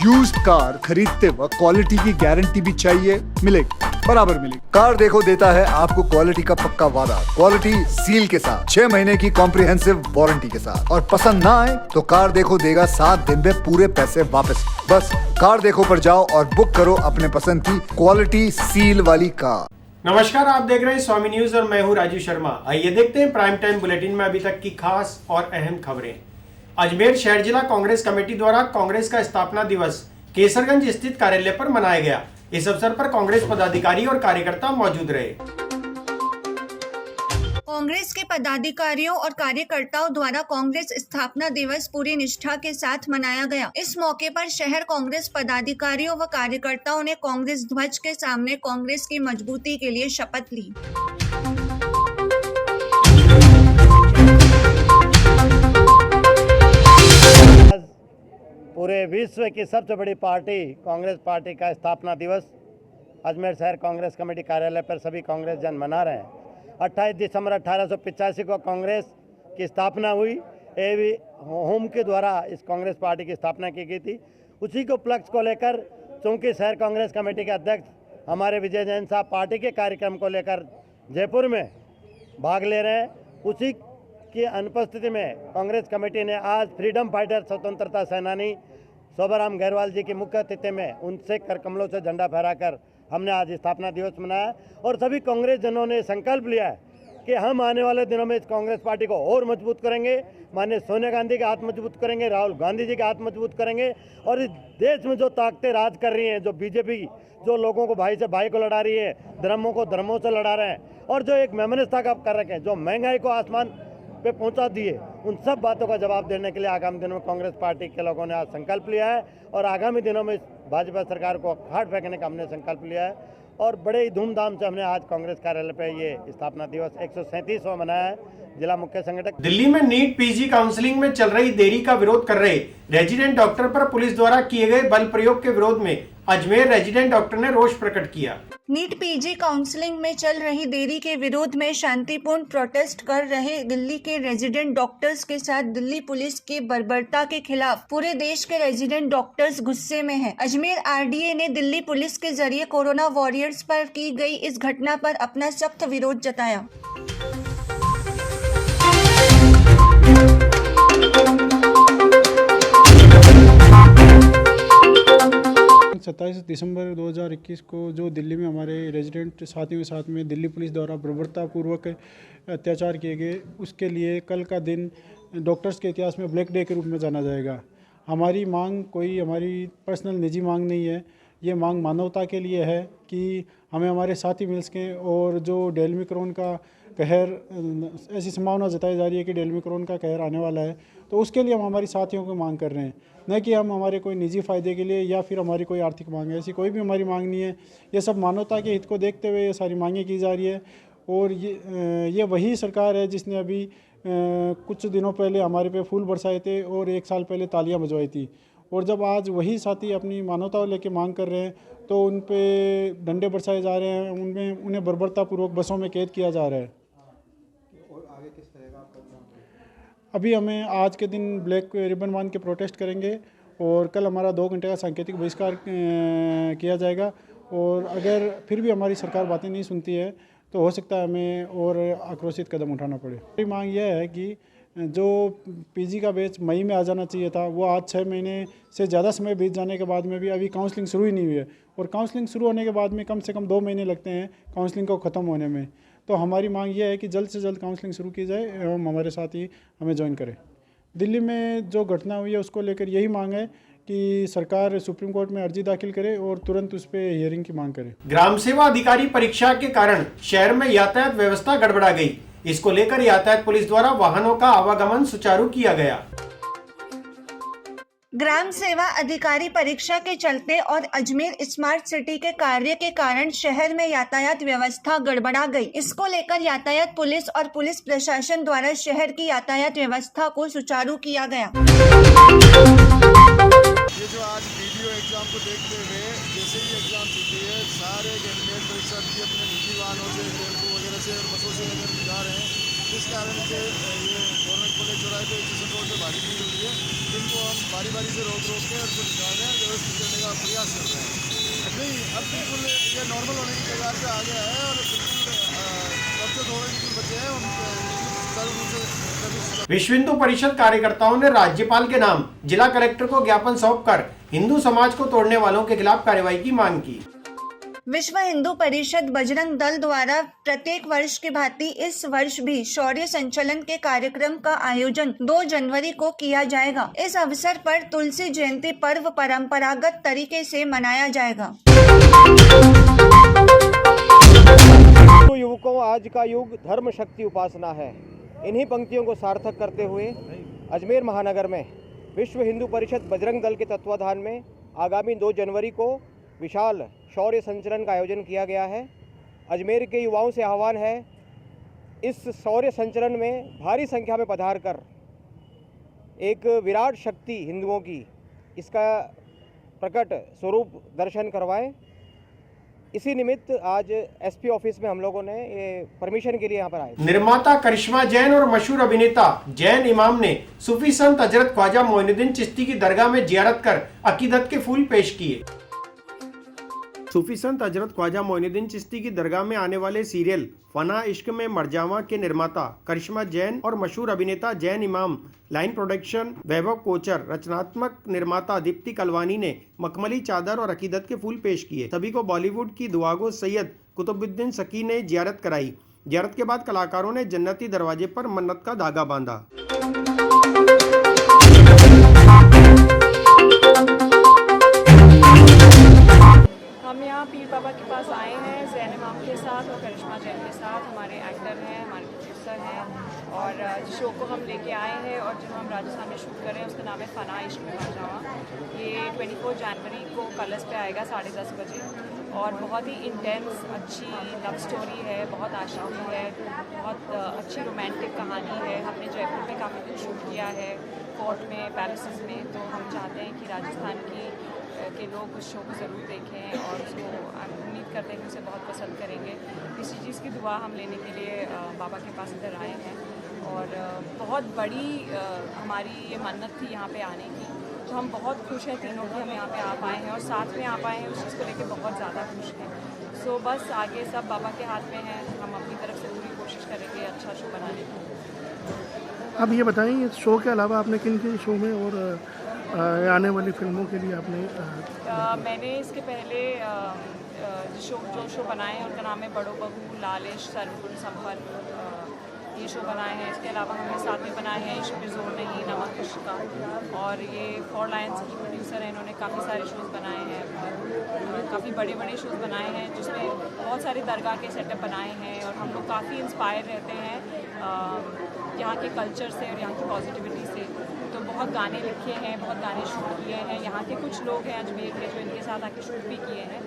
Used car खरीदते वक्त quality की गारंटी भी चाहिए, मिलेगी, बराबर मिलेगी। कार देखो देता है आपको क्वालिटी का पक्का वादा, क्वालिटी सील के साथ, 6 महीने की कॉम्प्रिहेंसिव वारंटी के साथ। और पसंद ना आए तो कार देखो देगा 7 दिन में पूरे पैसे वापस। बस कार देखो पर जाओ और बुक करो अपने पसंद की क्वालिटी सील वाली कार। नमस्कार, आप देख रहे हैं स्वामी न्यूज और मैं हूं राजू शर्मा। आइए देखते हैं प्राइम टाइम बुलेटिन में अभी तक की खास और अहम खबरें। अजमेर शहर जिला कांग्रेस कमेटी द्वारा कांग्रेस का स्थापना दिवस केसरगंज स्थित कार्यालय पर मनाया गया। इस अवसर पर कांग्रेस पदाधिकारी और कार्यकर्ता मौजूद रहे। कांग्रेस के पदाधिकारियों और कार्यकर्ताओं द्वारा कांग्रेस स्थापना दिवस पूरी निष्ठा के साथ मनाया गया। इस मौके पर शहर कांग्रेस पदाधिकारियों व कार्यकर्ताओं ने कांग्रेस ध्वज के सामने कांग्रेस की मजबूती के लिए शपथ ली। पूरे विश्व की सबसे बड़ी पार्टी कांग्रेस पार्टी का स्थापना दिवस अजमेर शहर कांग्रेस कमेटी कार्यालय पर सभी कांग्रेस जन मना रहे हैं। 28 दिसंबर 1885 को कांग्रेस की स्थापना हुई। एवी होम के द्वारा इस कांग्रेस पार्टी की स्थापना की गई थी। उसी के उपलक्ष्य को लेकर चूँकि शहर कांग्रेस कमेटी के अध्यक्ष हमारे विजय जैन साहब पार्टी के कार्यक्रम को लेकर जयपुर में भाग ले रहे हैं, उसी की अनुपस्थिति में कांग्रेस कमेटी ने आज फ्रीडम फाइटर स्वतंत्रता सेनानी शोभाराम गहरवाल जी की मुख्य अतिथि में उनसे कर कमलों से झंडा फहराकर हमने आज स्थापना दिवस मनाया। और सभी कांग्रेस जनों ने संकल्प लिया है कि हम आने वाले दिनों में इस कांग्रेस पार्टी को और मजबूत करेंगे। माननीय सोनिया गांधी के हाथ मजबूत करेंगे, राहुल गांधी जी के हाथ मजबूत करेंगे। और इस देश में जो ताकतें राज कर रही हैं, जो बीजेपी जो लोगों को भाई से भाई को लड़ा रही है, धर्मों को धर्मों से लड़ा रहे हैं और जो एक मेमनस्था का कर रखे हैं, जो महंगाई को आसमान पे पहुंचा दिए, उन सब बातों का जवाब देने के लिए आगामी दिनों में कांग्रेस पार्टी के लोगों ने आज संकल्प लिया है। और आगामी दिनों में भाजपा सरकार को खाट फेंकने का हमने संकल्प लिया है। और बड़े ही धूमधाम से हमने आज कांग्रेस कार्यालय पे ये स्थापना दिवस 137वां मनाया है। जिला मुख्य संगठक दिल्ली में नीट पीजी काउंसलिंग में चल रही देरी का विरोध कर रहे रेजिडेंट डॉक्टर पर पुलिस द्वारा किए गए बल प्रयोग के विरोध में अजमेर रेजिडेंट डॉक्टर ने रोष प्रकट किया। नीट पीजी काउंसलिंग में चल रही देरी के विरोध में शांतिपूर्ण प्रोटेस्ट कर रहे दिल्ली के रेजिडेंट डॉक्टर्स के साथ दिल्ली पुलिस की बर्बरता के खिलाफ पूरे देश के रेजिडेंट डॉक्टर्स गुस्से में हैं। अजमेर आरडीए ने दिल्ली पुलिस के जरिए कोरोना वॉरियर्स पर की गई इस घटना पर अपना सख्त विरोध जताया। 27 दिसंबर 2021 को जो दिल्ली में हमारे रेजिडेंट साथियों के साथ में दिल्ली पुलिस द्वारा बर्बरतापूर्वक अत्याचार किए गए, उसके लिए कल का दिन डॉक्टर्स के इतिहास में ब्लैक डे के रूप में जाना जाएगा। हमारी मांग कोई हमारी पर्सनल निजी मांग नहीं है, ये मांग मानवता के लिए है कि हमें हमारे साथी मिल सकें। और जो डेल्मिक्रॉन का कहर, ऐसी संभावना जताई जा रही है कि डेल्मिक्रॉन का कहर आने वाला है, तो उसके लिए हम हमारी साथियों को मांग कर रहे हैं, न कि हम हमारे कोई निजी फ़ायदे के लिए या फिर हमारी कोई आर्थिक मांग है। ऐसी कोई भी हमारी मांग नहीं है। ये सब मानवता के हित को देखते हुए ये सारी मांगें की जा रही है। और ये वही सरकार है जिसने अभी कुछ दिनों पहले हमारे पे फूल बरसाए थे और 1 साल पहले तालियां बजवाई थी। और जब आज वही साथी अपनी मानवता को लेकर मांग कर रहे हैं तो उन पे डंडे बरसाए जा रहे हैं, उन्हें बर्बरतापूर्वक बसों में कैद किया जा रहा है। अभी हमें आज के दिन ब्लैक रिबन बांध के प्रोटेस्ट करेंगे और कल हमारा 2 घंटे का सांकेतिक बहिष्कार किया जाएगा। और अगर फिर भी हमारी सरकार बातें नहीं सुनती है तो हो सकता है हमें और आक्रोशित कदम उठाना पड़े। मेरी मांग यह है कि जो पीजी का बैच मई में आ जाना चाहिए था, वो आज 6 महीने से ज़्यादा समय बीत जाने के बाद में भी अभी काउंसलिंग शुरू ही नहीं हुई है। और काउंसलिंग शुरू होने के बाद में कम से कम 2 महीने लगते हैं काउंसलिंग को ख़त्म होने में। तो हमारी मांग यह है कि जल्द से जल्द काउंसलिंग शुरू की जाए एवं हमारे साथ ही हमें ज्वाइन करें। दिल्ली में जो घटना हुई है उसको लेकर यही मांग है कि सरकार सुप्रीम कोर्ट में अर्जी दाखिल करे और तुरंत उस पर हियरिंग की मांग करे। ग्राम सेवा अधिकारी परीक्षा के कारण शहर में यातायात व्यवस्था गड़बड़ा गई। इसको लेकर यातायात पुलिस द्वारा वाहनों का आवागमन सुचारू किया गया। ग्राम सेवा अधिकारी परीक्षा के चलते और अजमेर स्मार्ट सिटी के कार्य के कारण शहर में यातायात व्यवस्था गड़बड़ा गई। इसको लेकर यातायात पुलिस और पुलिस प्रशासन द्वारा शहर की यातायात व्यवस्था को सुचारू किया गया। ये जो आज वीडियो एग्जाम को देखते हुए जैसे ही एग्जाम छूटी है, सारे कैंडिडेट परीक्षार्थी अपने निजी वाहनों से, टेम्पो वगैरह से और बसों से अगर जा रहे हैं जिस कारण से ये गवर्नमेंट कॉलेज चौराहे पे स्टेशन रोड पे भारी भीड़ हो रही है, जिनको हम बारी बारी से रोक रोक के उनको निकाल रहे हैं, व्यवस्थित करने का प्रयास कर रहे हैं। नहीं, अब बिल्कुल ये नॉर्मल होने की कगार पे आ गया है और बिल्कुल अब तो थोड़े बिल्कुल बचे हैं, हम सुचारू रूप से विश्व हिंदू परिषद कार्यकर्ताओं ने राज्यपाल के नाम जिला कलेक्टर को ज्ञापन सौंपकर हिंदू समाज को तोड़ने वालों के खिलाफ कार्रवाई की मांग की। विश्व हिंदू परिषद बजरंग दल द्वारा प्रत्येक वर्ष की भांति इस वर्ष भी शौर्य संचलन के कार्यक्रम का आयोजन 2 जनवरी को किया जाएगा। इस अवसर पर तुलसी जयंती पर्व परंपरागत तरीके से मनाया जाएगा। तो युवकों, आज का युग धर्म शक्ति उपासना है। इन्हीं पंक्तियों को सार्थक करते हुए अजमेर महानगर में विश्व हिंदू परिषद बजरंग दल के तत्वाधान में आगामी 2 जनवरी को विशाल शौर्य संचलन का आयोजन किया गया है। अजमेर के युवाओं से आह्वान है, इस शौर्य संचलन में भारी संख्या में पधार कर एक विराट शक्ति हिंदुओं की इसका प्रकट स्वरूप दर्शन करवाएं। इसी निमित्त आज एसपी ऑफिस में हम लोगों ने ये परमिशन के लिए यहाँ पर आए। निर्माता करिश्मा जैन और मशहूर अभिनेता जैन इमाम ने सूफी संत हजरत ख्वाजा मोइनुद्दीन चिश्ती की दरगाह में जियारत कर अकीदत के फूल पेश किए। सूफी संत हजरत ख्वाजा मोइनुद्दीन चिश्ती की दरगाह में आने वाले सीरियल फना इश्क में मरजावा के निर्माता करिश्मा जैन और मशहूर अभिनेता जैन इमाम, लाइन प्रोडक्शन वैभव कोचर, रचनात्मक निर्माता दीप्ति कलवानी ने मखमली चादर और अकीदत के फूल पेश किए। सभी को बॉलीवुड की दुआगो सैयद कुतुबुद्दीन सकी ने जियारत कराई। जियारत के बाद कलाकारों ने जन्नती दरवाजे पर मन्नत का धागा बांधा। हम यहाँ पीर बाबा के पास आए हैं जैन इमाम के साथ और करिश्मा जैन के साथ। हमारे एक्टर हैं, हमारे प्रोड्यूसर हैं और जिस शो को हम लेके आए हैं और जो हम राजस्थान में शूट कर रहे हैं उसका नाम है फना इश्क में मरजावा। ये 24 जनवरी को कलर्स पे आएगा 10:30 बजे और बहुत ही इंटेंस अच्छी लव स्टोरी है, बहुत आशिकी है, बहुत अच्छी रोमांटिक कहानी है। हमने जयपुर में काफ़ी कुछ शूट किया है, फोर्ट में, पैलेसेस में, तो हम चाहते हैं कि राजस्थान के लोग उस शो को ज़रूर देखें और उसको उम्मीद करते हैं कि उसे बहुत पसंद करेंगे। इसी चीज़ की दुआ हम लेने के लिए बाबा के पास इधर आए हैं और बहुत बड़ी हमारी ये मन्नत थी यहाँ पे आने की, तो हम बहुत खुश हैं तीनों की हम यहाँ पे आ पाए हैं और साथ में आ पाए हैं। उस चीज़ को लेकर बहुत ज़्यादा खुश हैं। सो बस आगे सब बाबा के हाथ में है, हम अपनी तरफ से पूरी कोशिश करेंगे अच्छा शो बनाने की। अब ये बताएं, इस शो के अलावा आपने किन किन शो में और आने वाली फिल्मों के लिए आपने मैंने इसके पहले जो शो बनाए हैं उनका नाम है बड़ो बहू, लालिश, सर्वगुण संपन्न, ये शो बनाए हैं। इसके अलावा हमने साथ में बनाए हैं इश्क पे जोर नहीं, नमक इश्क का, और ये 4 लायंस की प्रोड्यूसर हैं, इन्होंने काफ़ी सारे शोज़ बनाए हैं, काफ़ी बड़े बड़े शोज़ बनाए हैं जिसमें बहुत सारे दरगाह के सेटअप बनाए हैं और हम लोग काफ़ी इंस्पायर रहते हैं यहाँ के कल्चर से और यहाँ की पॉजिटिविटी से। तो बहुत गाने लिखे हैं, बहुत गाने शूट किए हैं। यहाँ के कुछ लोग हैं अजमेर के जो इनके साथ आके शूट भी किए हैं।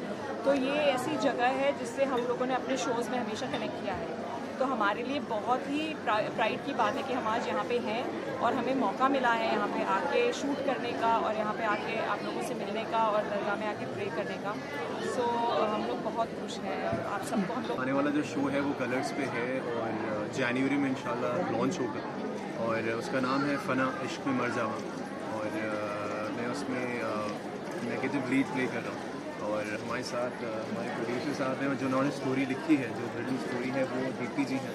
तो ये ऐसी जगह है जिससे हम लोगों ने अपने शोज़ में हमेशा कनेक्ट किया है। तो हमारे लिए बहुत ही प्राइड की बात है कि हम आज यहाँ पे हैं और हमें मौका मिला है यहाँ पे आके शूट करने का और यहाँ पे आके आप लोगों से मिलने का और दरगाह में आके प्रे करने का। सो हम लोग बहुत खुश हैं और आप सबको हम लोग आने वाला जो शो है वो कलर्स पे है और जनवरी में इंशाल्लाह लॉन्च होगा और उसका नाम है फना इश्क में मरजावा और मैं उसमें नेगेटिव लीड प्ले कर रहा हूँ और हमारे साथ हमारे प्रोड्यूसर साहब हैं जो उन्होंने स्टोरी लिखी है, जो हिडन स्टोरी है वो दीप्ति जी हैं,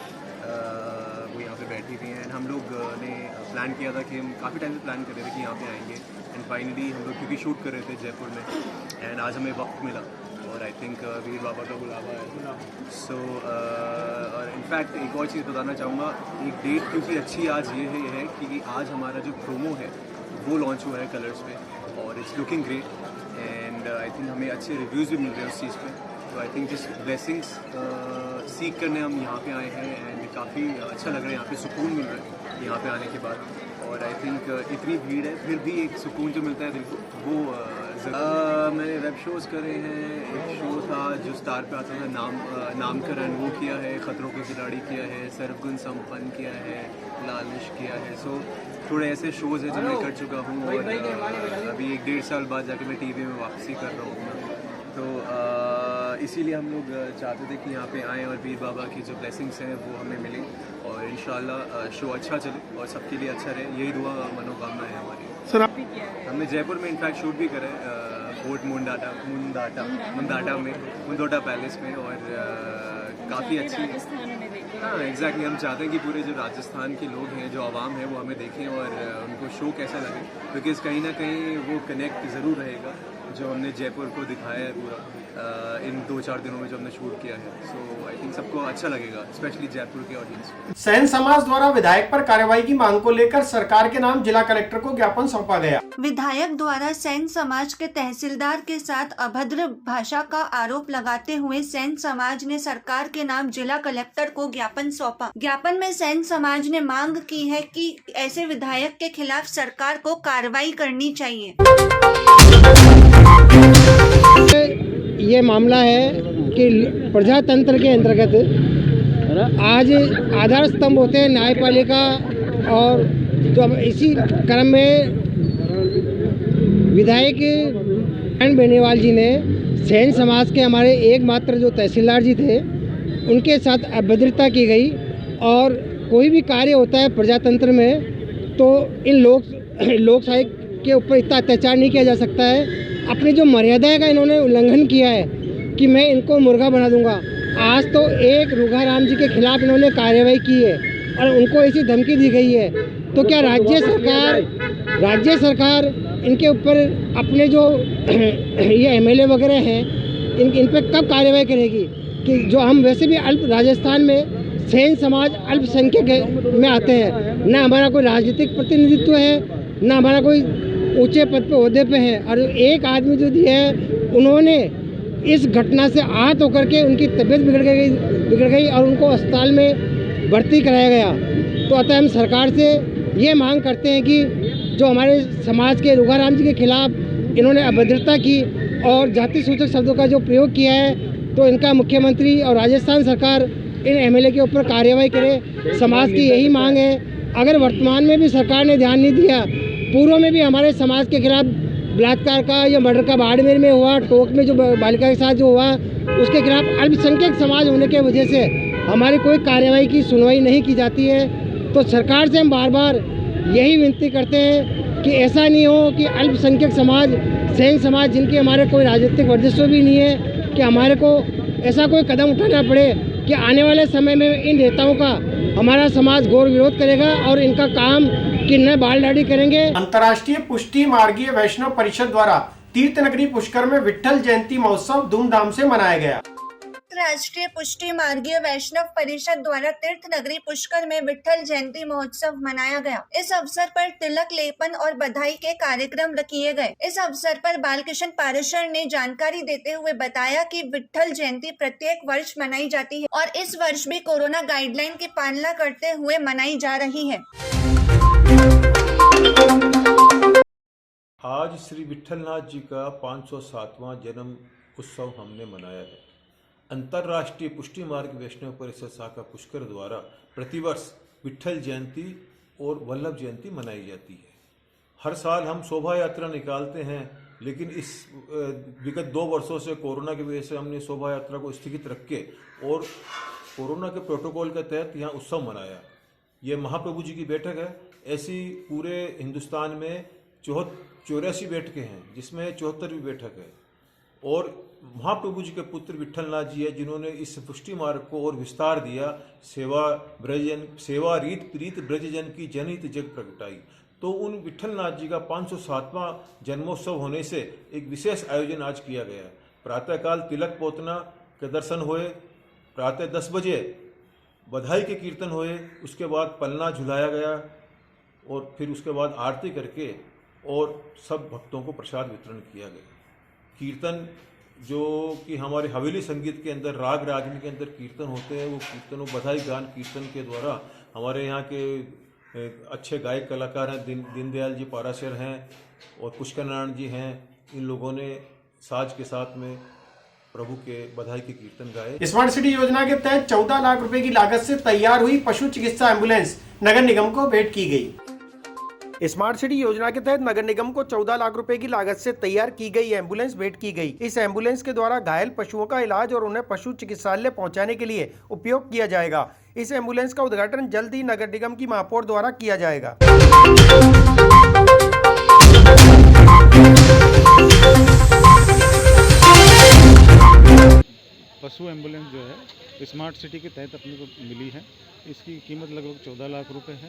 वो यहाँ पे बैठी हुई हैं। हम लोग ने प्लान किया था कि हम काफ़ी टाइम से प्लान कर रहे थे कि यहाँ पे आएंगे एंड फाइनली हम लोग क्योंकि शूट कर रहे थे जयपुर में एंड आज हमें वक्त मिला और आई थिंक वीर बाबा का बुलावा है। सो और इनफैक्ट एक और चीज़ बताना चाहूँगा, एक डेट क्योंकि अच्छी आज ये है कि आज हमारा जो प्रोमो है वो लॉन्च हुआ है कलर्स पे और it's looking great and I think हमें अच्छे रिव्यूज़ भी मिल रहे हैं उस चीज़ पे। तो आई थिंक जिस ब्लेसिंग्स सीख करने हम यहाँ पे आए हैं एंड काफ़ी अच्छा लग रहा है, यहाँ पे सुकून मिल रहा है यहाँ पे आने के बाद और आई थिंक इतनी भीड़ है फिर भी एक सुकून जो मिलता है दिल को वो मैंने वेब शोज़ करे हैं। एक शो था जो स्टार पे आता था नामकरण, वो किया है, खतरों के खिलाड़ी किया है, सर्वगुण संपन्न किया है, लालिश किया है। सो थोड़े ऐसे शोज़ हैं जो मैं कर चुका हूँ और अभी 1-1.5 साल बाद जाके मैं टीवी में वापसी कर रहा हूँ। तो इसीलिए हम लोग चाहते थे कि यहाँ पे आएँ और पीर बाबा की जो ब्लेसिंग्स हैं वो हमें मिलें और इंशाल्लाह शो अच्छा चले और सबके लिए अच्छा रहे, यही दुआ मनोकामना है हमारी। सर आप हमने जयपुर में इनफैक्ट शूट भी करा है, फोर्ट मुंडोटा पैलेस में, और काफ़ी अच्छी। हाँ एग्जैक्टली, हम चाहते हैं कि पूरे जो राजस्थान के लोग हैं, जो आवाम है, वो हमें देखें और उनको शो कैसा लगे, बिकॉज कहीं ना कहीं वो कनेक्ट ज़रूर रहेगा जो हमने जयपुर को दिखाया है पूरा इन 2-4 दिनों में जो हमने शूट किया है। सो आई थिंक सबको अच्छा लगेगा, स्पेशली जयपुर के ऑडियंस को। सहन समाज द्वारा विधायक पर कार्रवाई की मांग को लेकर सरकार के नाम जिला कलेक्टर को ज्ञापन सौंपा गया। विधायक द्वारा सैन समाज के तहसीलदार के साथ अभद्र भाषा का आरोप लगाते हुए सैन समाज ने सरकार के नाम जिला कलेक्टर को ज्ञापन सौंपा। ज्ञापन में सैन समाज ने मांग की है कि ऐसे विधायक के खिलाफ सरकार को कार्रवाई करनी चाहिए। ये मामला है कि प्रजातंत्र के अंतर्गत आज आधार स्तंभ होते हैं न्यायपालिका, और जो इसी क्रम में विधायक किरण बेनीवाल जी ने सैन समाज के हमारे एकमात्र जो तहसीलदार जी थे उनके साथ अभद्रता की गई। और कोई भी कार्य होता है प्रजातंत्र में तो इन लोकशाही के ऊपर इतना अत्याचार नहीं किया जा सकता है। अपनी जो मर्यादा का इन्होंने उल्लंघन किया है कि मैं इनको मुर्गा बना दूंगा। आज तो एक रुघा राम जी के खिलाफ इन्होंने कार्रवाई की है और उनको ऐसी धमकी दी गई है, तो क्या राज्य सरकार इनके ऊपर अपने जो ये एमएलए वगैरह हैं इन पे कब कार्रवाई करेगी? कि जो हम वैसे भी राजस्थान में सैन समाज अल्पसंख्यक में आते हैं, ना हमारा कोई राजनीतिक प्रतिनिधित्व है, ना हमारा कोई ऊंचे पद पे ओहदे पे है, और एक आदमी जो है उन्होंने इस घटना से आहत होकर के उनकी तबीयत बिगड़ गई और उनको अस्पताल में भर्ती कराया गया। तो अतः हम सरकार से ये मांग करते हैं कि जो हमारे समाज के रुघाराम जी के खिलाफ इन्होंने अभद्रता की और जाति सूचक शब्दों का जो प्रयोग किया है, तो इनका मुख्यमंत्री और राजस्थान सरकार इन एमएलए के ऊपर कार्रवाई करे। समाज की यही मांग है। अगर वर्तमान में भी सरकार ने ध्यान नहीं दिया, पूर्व में भी हमारे समाज के खिलाफ बलात्कार का या मर्डर का बाड़मेर में हुआ, टोक में जो बालिका के साथ जो हुआ, उसके खिलाफ अल्पसंख्यक समाज होने के वजह से हमारी कोई कार्रवाई की सुनवाई नहीं की जाती है। तो सरकार से हम बार बार यही विनती करते हैं कि ऐसा नहीं हो कि अल्पसंख्यक समाज, सैन समाज, जिनके हमारे कोई राजनीतिक वर्चस्व भी नहीं है, कि हमारे को ऐसा कोई कदम उठाना पड़े कि आने वाले समय में इन नेताओं का हमारा समाज घोर विरोध करेगा और इनका काम कि न बाल दाढ़ी करेंगे। अंतर्राष्ट्रीय पुष्टि मार्गीय वैष्णव परिषद द्वारा तीर्थ नगरी पुष्कर में विट्ठल जयंती महोत्सव धूमधाम से मनाया गया। राष्ट्रीय पुष्टि मार्गीय वैष्णव परिषद द्वारा तीर्थ नगरी पुष्कर में विट्ठल जयंती महोत्सव मनाया गया। इस अवसर पर तिलक लेपन और बधाई के कार्यक्रम किए गए। इस अवसर पर बालकृष्ण पाराशर ने जानकारी देते हुए बताया कि विट्ठल जयंती प्रत्येक वर्ष मनाई जाती है और इस वर्ष भी कोरोना गाइडलाइन की पालना करते हुए मनाई जा रही है। आज श्री विट्ठलनाथ जी का 507वां जन्म उत्सव हमने मनाया है। अंतर्राष्ट्रीय पुष्टि मार्ग वैष्णव परिषद शाखा पुष्कर द्वारा प्रतिवर्ष विट्ठल जयंती और वल्लभ जयंती मनाई जाती है। हर साल हम शोभा यात्रा निकालते हैं, लेकिन इस विगत 2 वर्षों से कोरोना की वजह से हमने शोभा यात्रा को स्थगित रख के और कोरोना के प्रोटोकॉल के तहत यहाँ उत्सव मनाया। ये महाप्रभु जी की बैठक है। ऐसी पूरे हिंदुस्तान में 84 बैठकें हैं, जिसमें 74वीं बैठक है। और महाप्रभु जी के पुत्र विट्ठलनाथ जी है जिन्होंने इस पुष्टि मार्ग को और विस्तार दिया। सेवा रीत प्रीत ब्रजजन की जनहित जग प्रगटाई। तो उन विट्ठलनाथ जी का 507वां जन्मोत्सव होने से एक विशेष आयोजन आज किया गया। प्रातःकाल तिलक पोतना के दर्शन हुए, प्रातः 10 बजे बधाई के कीर्तन हुए, उसके बाद पलना झुलाया गया और फिर उसके बाद आरती करके और सब भक्तों को प्रसाद वितरण किया गया। कीर्तन जो कि हमारे हवेली संगीत के अंदर राग रागनी के अंदर कीर्तन होते हैं, वो कीर्तनों बधाई गान कीर्तन के द्वारा हमारे यहाँ के अच्छे गायक कलाकार हैं, दीनदयाल जी पाराशर हैं और पुष्कर नारायण जी हैं। इन लोगों ने साज के साथ में प्रभु के बधाई के कीर्तन गाए। स्मार्ट सिटी योजना के तहत 14 लाख रुपए की लागत से तैयार हुई पशु चिकित्सा एम्बुलेंस नगर निगम को भेंट की गई। स्मार्ट सिटी योजना के तहत नगर निगम को 14 लाख रुपए की लागत से तैयार की गई एम्बुलेंस भेंट की गई। इस एम्बुलेंस के द्वारा घायल पशुओं का इलाज और उन्हें पशु चिकित्सालय पहुंचाने के लिए उपयोग किया जाएगा। इस एम्बुलेंस का उद्घाटन जल्द ही नगर निगम की महापौर द्वारा किया जाएगा। पशु एम्बुलेंस जो है स्मार्ट सिटी के तहत अपने को मिली है। इसकी कीमत लगभग 14 लाख रुपए है।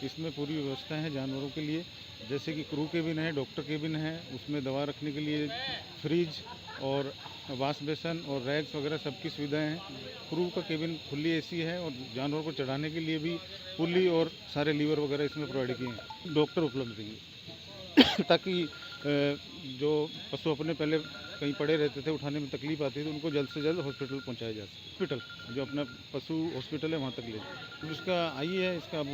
इसमें पूरी व्यवस्था है जानवरों के लिए, जैसे कि क्रू केबिन है, डॉक्टर केबिन है, उसमें दवा रखने के लिए फ्रिज और वाश बेसन और रैक्स वगैरह सबकी सुविधाएं हैं। क्रू का केबिन फुल्ली एसी है और जानवरों को चढ़ाने के लिए भी पुली और सारे लीवर वगैरह इसमें प्रोवाइड किए हैं। डॉक्टर उपलब्ध हैं ताकि जो पशु अपने पहले कहीं पड़े रहते थे, उठाने में तकलीफ आती थी, उनको जल्द से जल्द हॉस्पिटल पहुंचाया जा सके। हॉस्पिटल जो अपना पशु हॉस्पिटल है वहां तक ले जाए। इसका आई है, इसका अब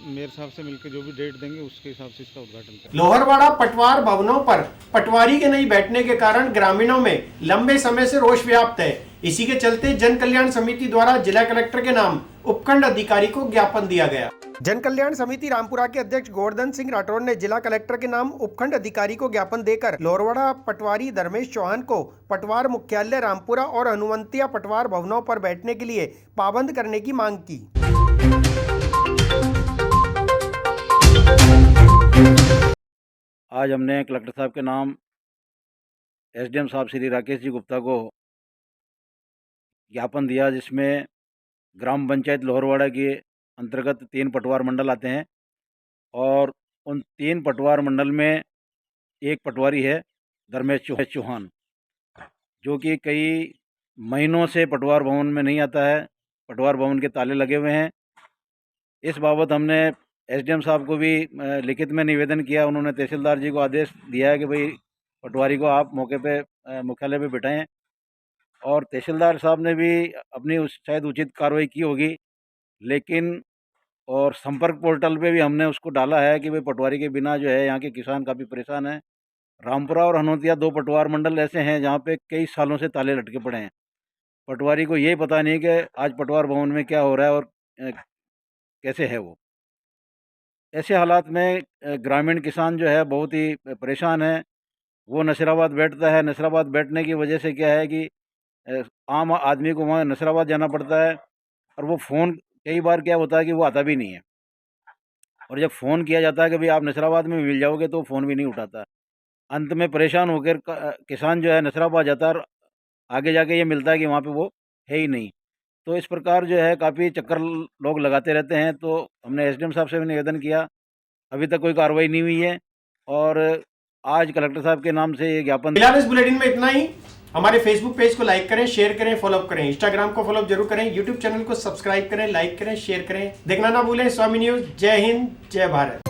मेयर साहब से मिलकर जो भी डेट देंगे उसके हिसाब से इसका उद्घाटन करेंगे। लोहरवाड़ा पटवार भवनों पर पटवारी के नहीं बैठने के कारण ग्रामीणों में लंबे समय से रोष व्याप्त है। इसी के चलते जन कल्याण समिति द्वारा जिला कलेक्टर के नाम उपखंड अधिकारी को ज्ञापन दिया गया। जन कल्याण समिति रामपुरा के अध्यक्ष गोवर्धन सिंह राठौर ने जिला कलेक्टर के नाम उपखंड अधिकारी को ज्ञापन देकर लोहरवाड़ा पटवारी धर्मेश चौहान को पटवार मुख्यालय रामपुरा और हनुमंतिया पटवार भवनों पर बैठने के लिए पाबंद करने की मांग की। आज हमने कलेक्टर साहब के नाम एसडीएम साहब श्री राकेश जी गुप्ता को ज्ञापन दिया, जिसमें ग्राम पंचायत लोहरवाड़ा के अंतर्गत 3 पटवार मंडल आते हैं और उन 3 पटवार मंडल में एक पटवारी है धर्मेश चौहान, जो कि कई महीनों से पटवार भवन में नहीं आता है। पटवार भवन के ताले लगे हुए हैं। इस बाबत हमने एसडीएम साहब को भी लिखित में निवेदन किया। उन्होंने तहसीलदार जी को आदेश दिया है कि भाई पटवारी को आप मौके पे मुख्यालय पे बिठाएं, और तहसीलदार साहब ने भी अपनी शायद उचित कार्रवाई की होगी, लेकिन और संपर्क पोर्टल पे भी हमने उसको डाला है कि भाई पटवारी के बिना जो है यहाँ के किसान काफ़ी परेशान हैं। रामपुरा और हनोतिया 2 पटवार मंडल ऐसे हैं जहाँ पे कई सालों से ताले लटके पड़े हैं। पटवारी को यही पता नहीं कि आज पटवार भवन में क्या हो रहा है और कैसे है वो। ऐसे हालात में ग्रामीण किसान जो है बहुत ही परेशान है। वो नसीराबाद बैठता है। नसीराबाद बैठने की वजह से क्या है कि आम आदमी को वहाँ नसीराबाद जाना पड़ता है, और वो फ़ोन कई बार क्या होता है कि वो आता भी नहीं है, और जब फ़ोन किया जाता है कि भाई आप नसीराबाद में मिल जाओगे तो फ़ोन भी नहीं उठाता। अंत में परेशान होकर किसान जो है नसीराबाद जाता है और आगे जाके ये मिलता है कि वहाँ पे वो है ही नहीं। तो इस प्रकार जो है काफ़ी चक्कर लोग लगाते रहते हैं। तो हमने एसडीएम साहब से भी निवेदन किया, अभी तक कोई कार्रवाई नहीं हुई है, और आज कलेक्टर साहब के नाम से ये ज्ञापन। फिलहाल इस बुलेटिन में इतना ही। हमारे फेसबुक पेज को लाइक करें, शेयर करें, फॉलो करें। इंस्टाग्राम को फॉलो जरूर करें। यूट्यूब चैनल को सब्सक्राइब करें, लाइक करें, शेयर करें। देखना ना भूलें स्वामी न्यूज। जय हिंद, जय भारत।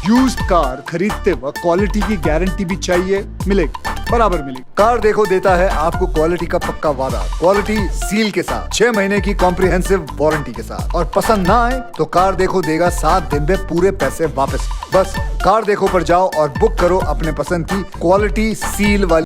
यूज्ड कार खरीदते वक्त क्वालिटी की गारंटी भी चाहिए, मिलेगी, बराबर मिलेगी। कार देखो देता है आपको क्वालिटी का पक्का वादा, क्वालिटी सील के साथ, 6 महीने की कॉम्प्रिहेंसिव वारंटी के साथ। और पसंद ना आए तो कार देखो देगा 7 दिन में पूरे पैसे वापस। बस कार देखो पर जाओ और बुक करो अपने पसंद की क्वालिटी सील वाली